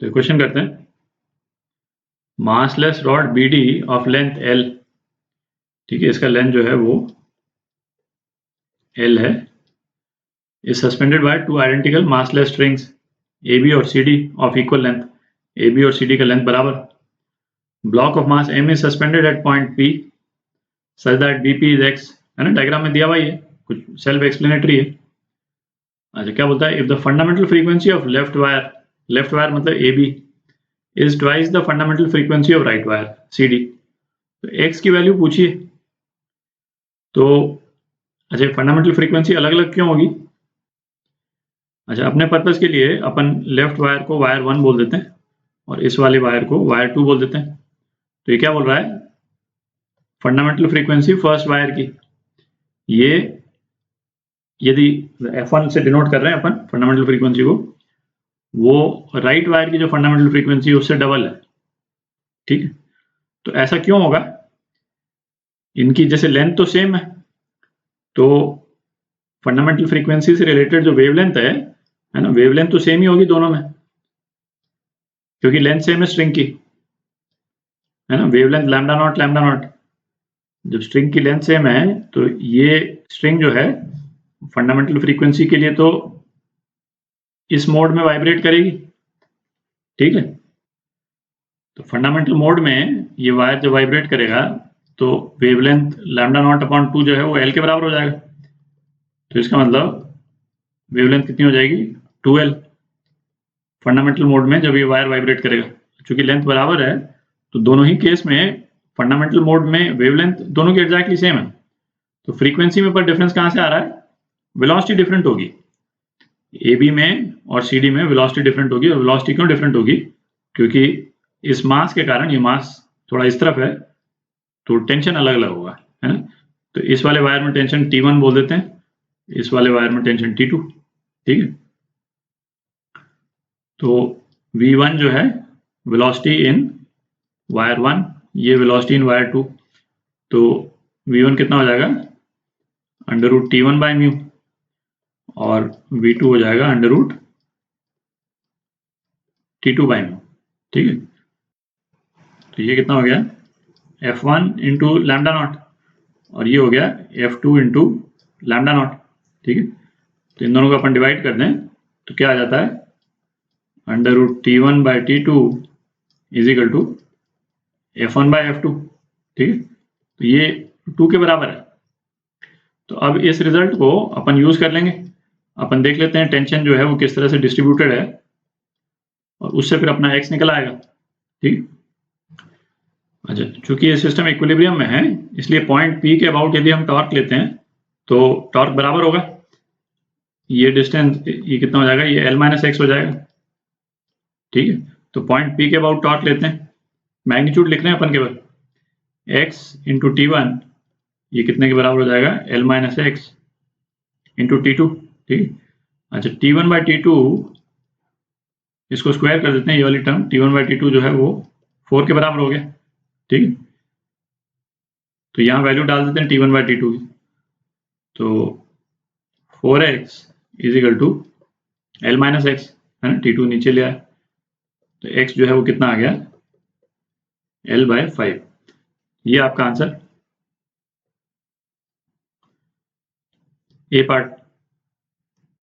तो क्वेश्चन करते हैं, massless rod BD of length L, ठीक है, इसका लेंथ जो है वो L है, is suspended by two identical massless strings AB और CD of equal length, AB और CD का लेंथ बराबर, block of mass M is suspended at point P such that BP is X, है ना, डायग्राम में दिया हुआ ही है, कुछ सेल्फ एक्सप्लेनेटरी है। अच्छा, क्या बोलता है, if the fundamental frequency of left wire मतलब AB is twice the fundamental frequency of right wire CD, तो X की वैल्यू पूछिए। तो अच्छा, फंडामेंटल फ्रीक्वेंसी अलग अलग क्यों होगी? अच्छा, अपने पर्पस के लिए अपन लेफ्ट वायर को वायर 1 बोल देते हैं और इस वाले वायर को वायर 2 बोल देते हैं। तो ये क्या बोल रहा है, फंडामेंटल फ्रीक्वेंसी फर्स्ट वायर की, ये यदि F1 से डिनोट कर रहे हैं अपन फंडामेंटल फ्रीक्वेंसी को, वो राइट वायर की जो फंडामेंटल फ्रीक्वेंसी है उससे डबल है, ठीक है। तो ऐसा क्यों होगा, इनकी जैसे लेंथ तो सेम है, तो फंडामेंटल फ्रीक्वेंसी से रिलेटेड जो वेवलेंथ है ना, वेवलेंथ तो सेम ही होगी दोनों में, क्योंकि लेंथ सेम है स्ट्रिंग की, है ना, वेवलेंथ लैम्डा नॉट, जब स्ट्रिंग की लेंथ सेम है तो ये स्ट्रिंग जो है फंडामेंटल फ्रीक्वेंसी के लिए तो इस मोड में वाइब्रेट करेगी, ठीक है। तो फंडामेंटल मोड में ये वायर जब वाइब्रेट करेगा तो वेवलेंथ लैम्डा नॉट अपॉन 2 जो है वो L के बराबर हो जाएगा, तो इसका मतलब वेवलेंथ कितनी हो जाएगी, 2L फंडामेंटल मोड में जब ये वायर वाइब्रेट करेगा। चूंकि लेंथ बराबर है तो दोनों ही केस में फंडामेंटल मोड में वेवलेंथ दोनों की एग्जैक्टली सेम है, तो फ्रीक्वेंसी में पर डिफरेंस कहां से आ रहा है, वेलोसिटी डिफरेंट होगी, AB में और CD में वेलोसिटी डिफरेंट होगी। और वेलोसिटी क्यों डिफरेंट होगी, क्योंकि इस मास के कारण, ये मास थोड़ा इस तरफ है तो टेंशन अलग अलग होगा, है ना। तो इस वाले वायर में टेंशन T1 बोल देते हैं, इस वाले वायर में टेंशन T2, ठीक है। तो V1 जो है वेलोसिटी इन वायर 1, ये वेलोसिटी इन वायर 2, तो V1 कितना हो जाएगा, √T1 बाय म्यू, और V2 हो जाएगा √T2 बाय म्यू, ठीक है। तो ये कितना हो गया, F1 इंटू लैम्डा नॉट, और ये हो गया F2 इंटू लैम्डा नॉट, ठीक है। तो इन दोनों को अपन डिवाइड कर दें तो क्या आ जाता है, √T1 by T2 is equal to F1 by F2, ठीक है। तो ये 2 के बराबर है। तो अब इस रिजल्ट को अपन यूज कर लेंगे, अपन देख लेते हैं टेंशन जो है वो किस तरह से डिस्ट्रीब्यूटेड है, और उससे फिर अपना X निकल आएगा, ठीक। अच्छा, चूंकि ये सिस्टम इक्विलिब्रियम में है इसलिए पॉइंट P के अबाउट यदि हम टॉर्क लेते हैं तो टॉर्क बराबर होगा, ये डिस्टेंस, ये कितना हो जाएगा, ये L-X हो जाएगा, ठीक है। तो पॉइंट P के अबाउट टॉर्क लेते हैं, मैग्नीट्यूड लिख रहे हैं अपन केवल, X इंटू T1 ये कितने के बराबर हो जाएगा, L-X इंटू T2, ठीक है। अच्छा, T1 बाई T2 इसको स्क्वायर कर देते हैं, ये वाली टर्म T1 बाई T2 जो है वो 4 के बराबर हो गया, ठीक है। तो यहाँ वैल्यू डाल देते हैं T1 बाई T2 की, तो 4x is equal to L-X, है ना, T2 नीचे ले आया, तो x जो है वो कितना आ गया, L/5। ये आपका आंसर ए पार्ट